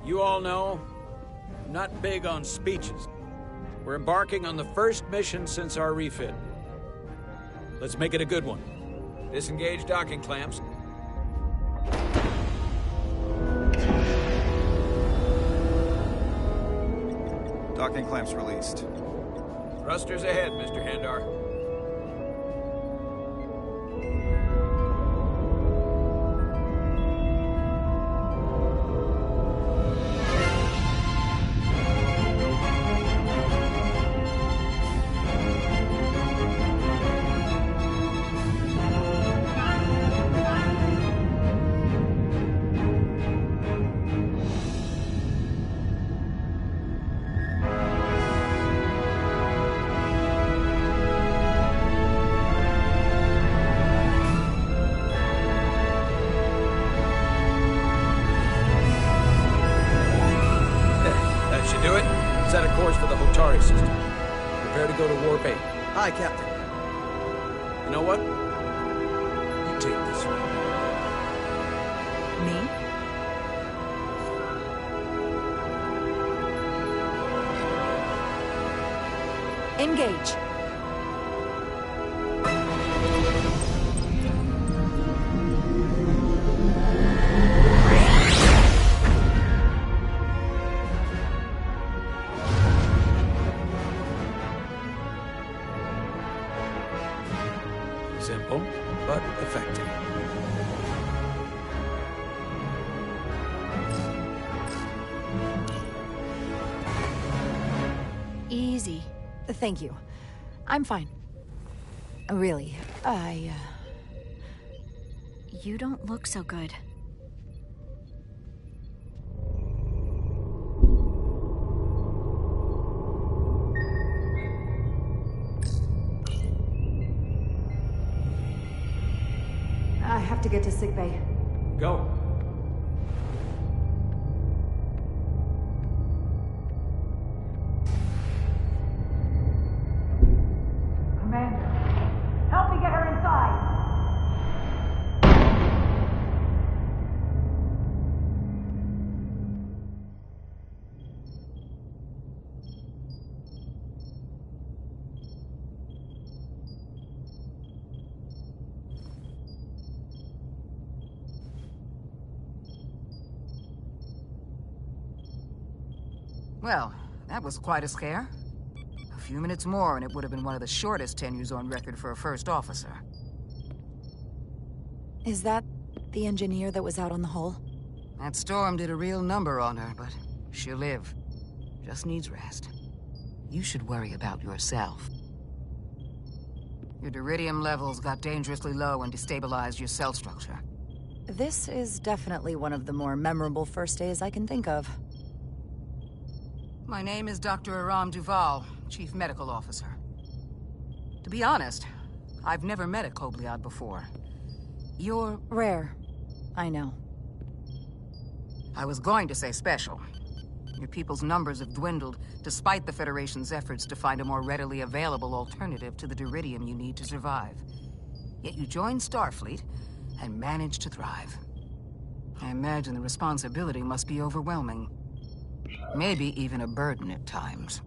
You all know, I'm not big on speeches. We're embarking on the first mission since our refit. Let's make it a good one. Disengage docking clamps. Docking clamps released. Thrusters ahead, Mr. Handar. Set a course for the Hotari system. Prepare to go to Warp 8. Aye, Captain. You know what? You take this one. Me? Engage. Simple, but effective. Easy. Thank you. I'm fine. Really, You don't look so good. I have to get to sickbay. Go. Commander, help me get her inside! Well, that was quite a scare. A few minutes more and it would have been one of the shortest tenures on record for a first officer. Is that the engineer that was out on the hull? That storm did a real number on her, but she'll live. Just needs rest. You should worry about yourself. Your duridium levels got dangerously low and destabilized your cell structure. This is definitely one of the more memorable first days I can think of. My name is Dr. Aram Duval, Chief Medical Officer. To be honest, I've never met a Kobliad before. You're... rare. I know. I was going to say special. Your people's numbers have dwindled, despite the Federation's efforts to find a more readily available alternative to the duridium you need to survive. Yet you joined Starfleet and managed to thrive. I imagine the responsibility must be overwhelming. Maybe even a burden at times.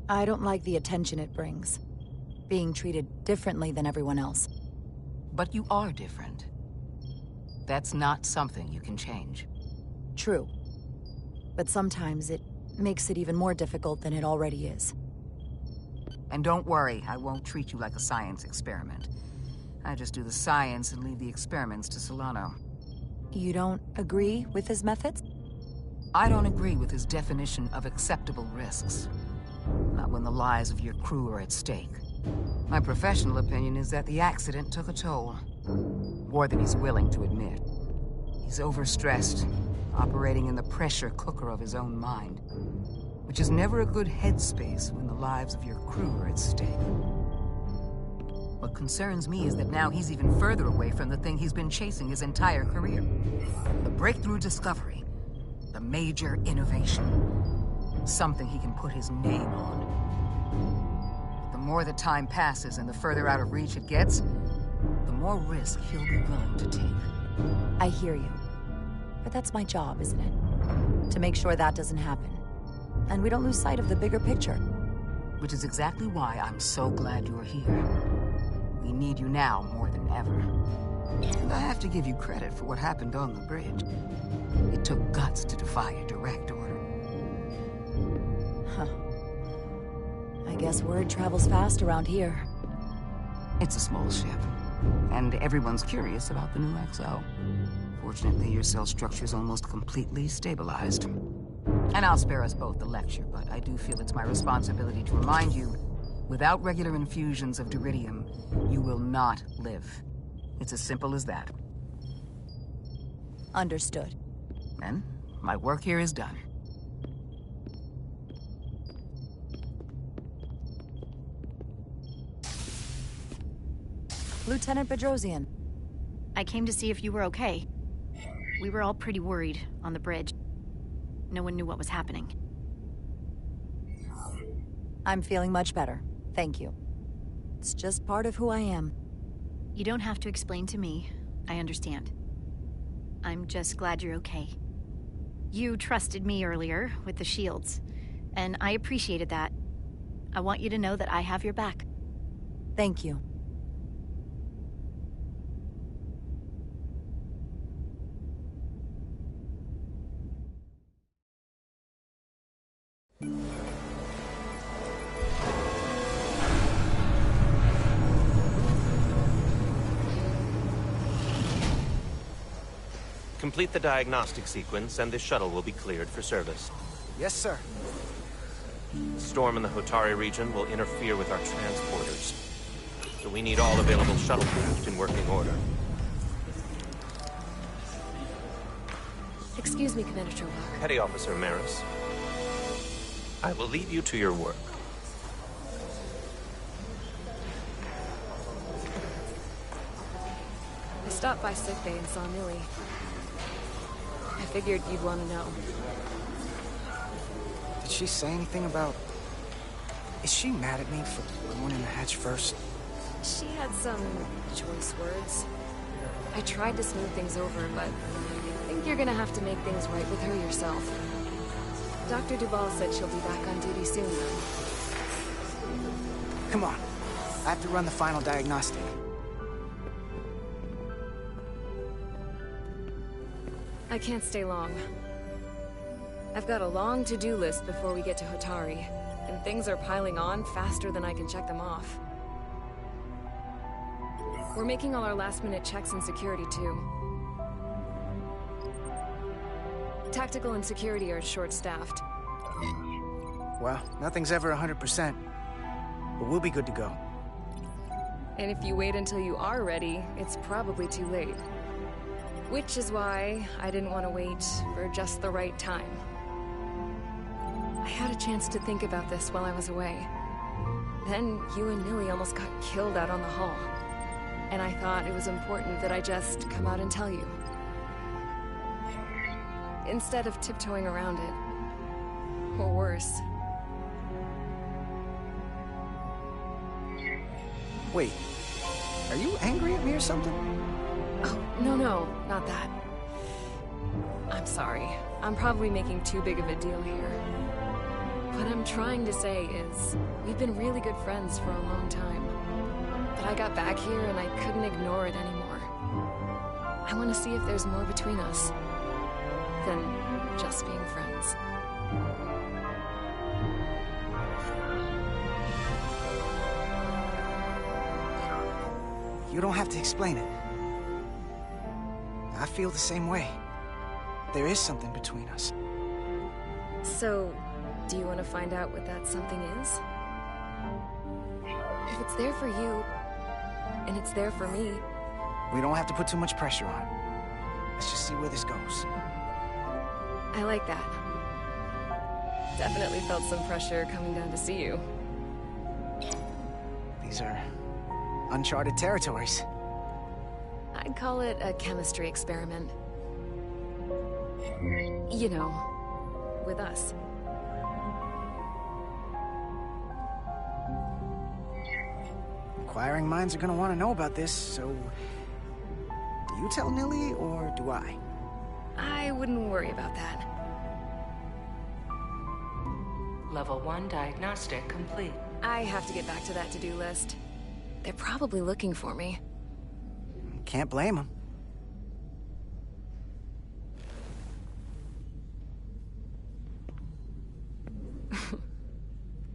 I don't like the attention it brings. Being treated differently than everyone else. But you are different. That's not something you can change. True. But sometimes it makes it even more difficult than it already is. And don't worry, I won't treat you like a science experiment. I just do the science and leave the experiments to Solano. You don't agree with his methods? I don't agree with his definition of acceptable risks. Not when the lives of your crew are at stake. My professional opinion is that the accident took a toll. More than he's willing to admit. He's overstressed, operating in the pressure cooker of his own mind. Which is never a good headspace when the lives of your crew are at stake. What concerns me is that now he's even further away from the thing he's been chasing his entire career. The breakthrough discovery. The major innovation. Something he can put his name on. But the more the time passes and the further out of reach it gets, the more risk he'll be willing to take. I hear you. But that's my job, isn't it? To make sure that doesn't happen. And we don't lose sight of the bigger picture. Which is exactly why I'm so glad you're here. We need you now more than ever. And I have to give you credit for what happened on the bridge. It took guts to defy a direct order. Huh. I guess word travels fast around here. It's a small ship, and everyone's curious about the new XO. Fortunately, your cell structure's almost completely stabilized. And I'll spare us both the lecture, but I do feel it's my responsibility to remind you, without regular infusions of duridium, you will not live. It's as simple as that. Understood. Then, my work here is done. Lieutenant Bedrosian. I came to see if you were okay. We were all pretty worried on the bridge. No one knew what was happening. I'm feeling much better. Thank you. It's just part of who I am. You don't have to explain to me. I understand. I'm just glad you're okay. You trusted me earlier with the shields, and I appreciated that. I want you to know that I have your back. Thank you. Complete the diagnostic sequence, and this shuttle will be cleared for service. Yes, sir. The storm in the Hotari region will interfere with our transporters, so we need all available shuttlecraft in working order. Excuse me, Commander Chovak. Petty Officer Maris, I will leave you to your work. I stopped by sickbay and saw Millie. I figured you'd want to know. Did she say anything about... Is she mad at me for going in the hatch first? She had some choice words. I tried to smooth things over, but I think you're gonna have to make things right with her yourself. Dr. Duval said she'll be back on duty soon, though. Come on. I have to run the final diagnostic. I can't stay long. I've got a long to-do list before we get to Hotari, and things are piling on faster than I can check them off. We're making all our last-minute checks in security, too. Tactical and security are short-staffed. Well, nothing's ever 100%, but we'll be good to go. And if you wait until you are ready, it's probably too late. Which is why I didn't want to wait for just the right time. I had a chance to think about this while I was away. Then you and Millie almost got killed out on the hull. And I thought it was important that I just come out and tell you. Instead of tiptoeing around it. Or worse. Wait, are you angry at me or something? Oh, no, not that. I'm sorry. I'm probably making too big of a deal here. What I'm trying to say is, we've been really good friends for a long time. But I got back here and I couldn't ignore it anymore. I want to see if there's more between us than just being friends. You don't have to explain it. I feel the same way. There is something between us. So, do you want to find out what that something is? If it's there for you, and it's there for me... We don't have to put too much pressure on. Let's just see where this goes. I like that. Definitely felt some pressure coming down to see you. These are uncharted territories. I'd call it a chemistry experiment. You know, with us. Inquiring minds are gonna want to know about this, so... Do you tell Millie, or do I? I wouldn't worry about that. Level 1 diagnostic complete. I have to get back to that to-do list. They're probably looking for me. Can't blame them.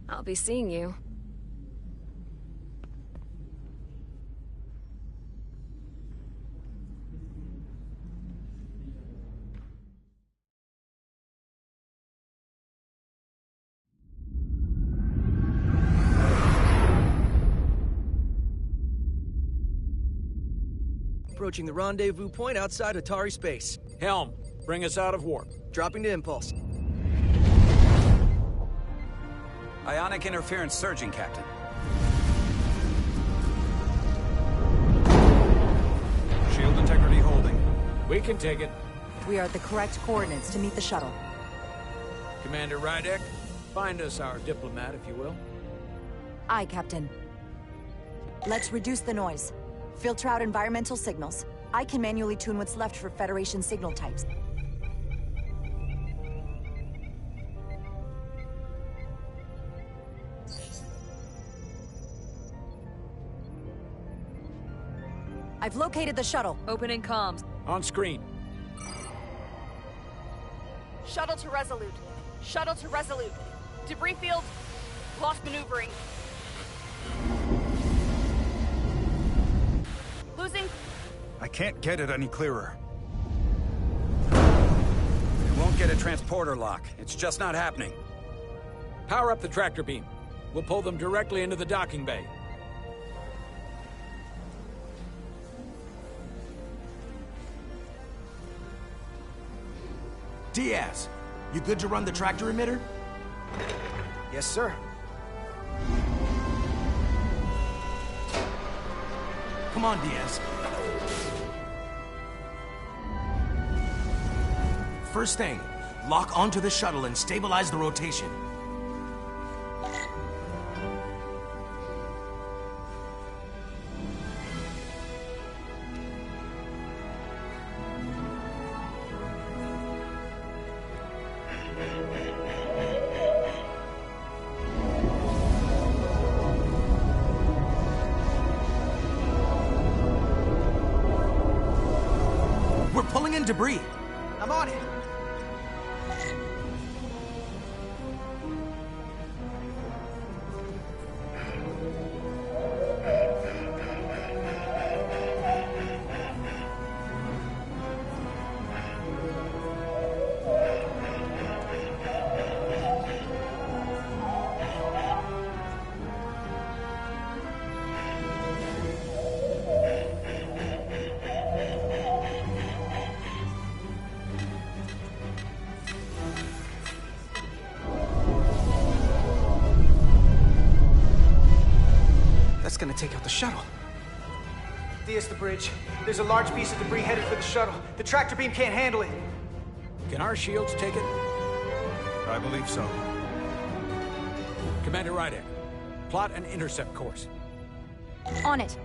I'll be seeing you. Approaching the rendezvous point outside Atari space. Helm, bring us out of warp. Dropping to impulse. Ionic interference surging, Captain. Shield integrity holding. We can take it. We are at the correct coordinates to meet the shuttle. Commander Rydek, find us our diplomat, if you will. Aye, Captain. Let's reduce the noise. Filter out environmental signals. I can manually tune what's left for Federation signal types. I've located the shuttle. Opening comms. On screen. Shuttle to Resolute. Shuttle to Resolute. Debris field. Lost maneuvering. Losing. I can't get it any clearer. don't get a transporter lock. It's just not happening. Power up the tractor beam. We'll pull them directly into the docking bay. Diaz, you good to run the tractor emitter? Yes, sir. Come on, Diaz. First thing, lock onto the shuttle and stabilize the rotation. We're pulling in debris. I'm on it. That's gonna take out the shuttle. There's the bridge. There's a large piece of debris headed for the shuttle. The tractor beam can't handle it. Can our shields take it? I believe so. Commander Rydek, plot an intercept course. On it.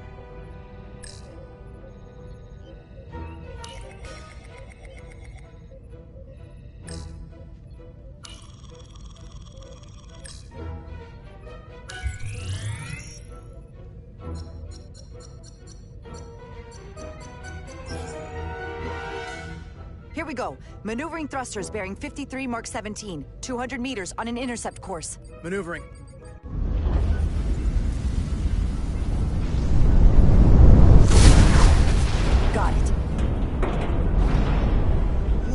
Here we go. Maneuvering thrusters bearing 53 Mark 17, 200 meters on an intercept course. Maneuvering. Got it.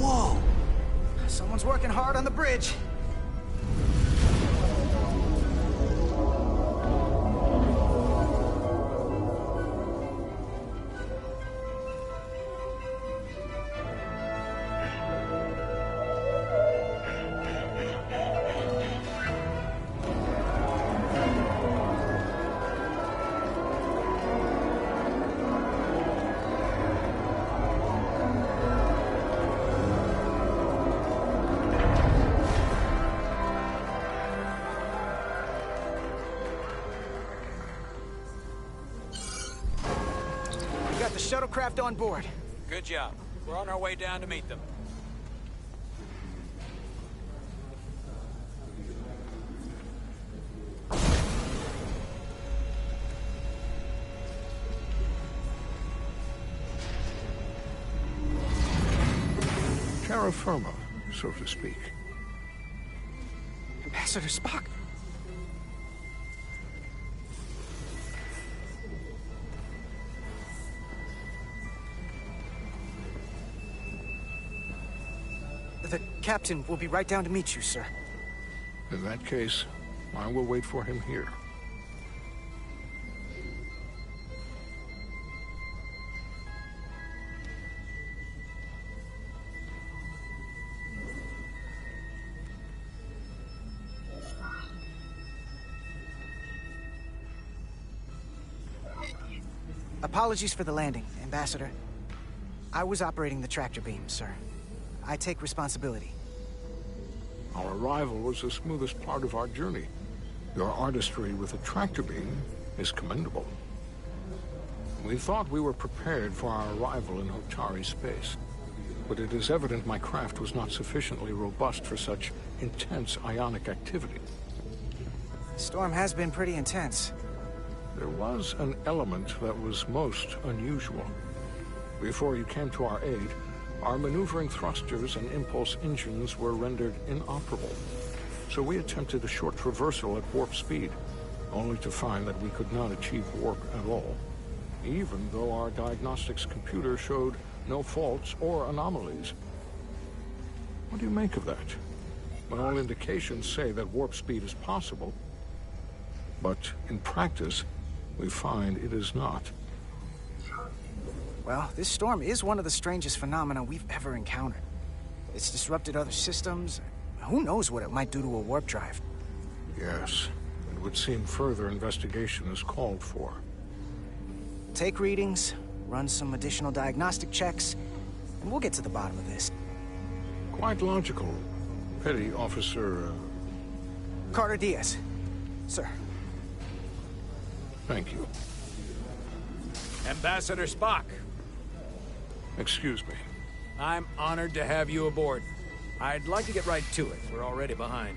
Whoa! Someone's working hard on the bridge. The shuttlecraft on board. Good job. We're on our way down to meet them. Terra firma, so to speak. Ambassador Spock. The captain will be right down to meet you, sir. In that case, I will wait for him here. Apologies for the landing, Ambassador. I was operating the tractor beam, sir. I take responsibility. Our arrival was the smoothest part of our journey. Your artistry with a tractor beam is commendable. We thought we were prepared for our arrival in Hotari space, but it is evident my craft was not sufficiently robust for such intense ionic activity. The storm has been pretty intense. There was an element that was most unusual. Before you came to our aid, our maneuvering thrusters and impulse engines were rendered inoperable. So we attempted a short traversal at warp speed, only to find that we could not achieve warp at all, even though our diagnostics computer showed no faults or anomalies. What do you make of that? When all indications say that warp speed is possible, but in practice, we find it is not. Well, this storm is one of the strangest phenomena we've ever encountered. It's disrupted other systems. Who knows what it might do to a warp drive? Yes, it would seem further investigation is called for. Take readings, run some additional diagnostic checks, and we'll get to the bottom of this. Quite logical. Petty Officer... Carter Diaz. Sir. Thank you. Ambassador Spock. Excuse me. I'm honored to have you aboard. I'd like to get right to it. We're already behind.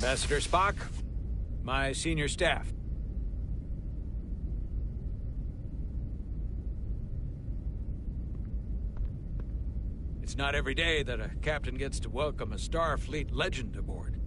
Ambassador Spock, my senior staff. It's not every day that a captain gets to welcome a Starfleet legend aboard.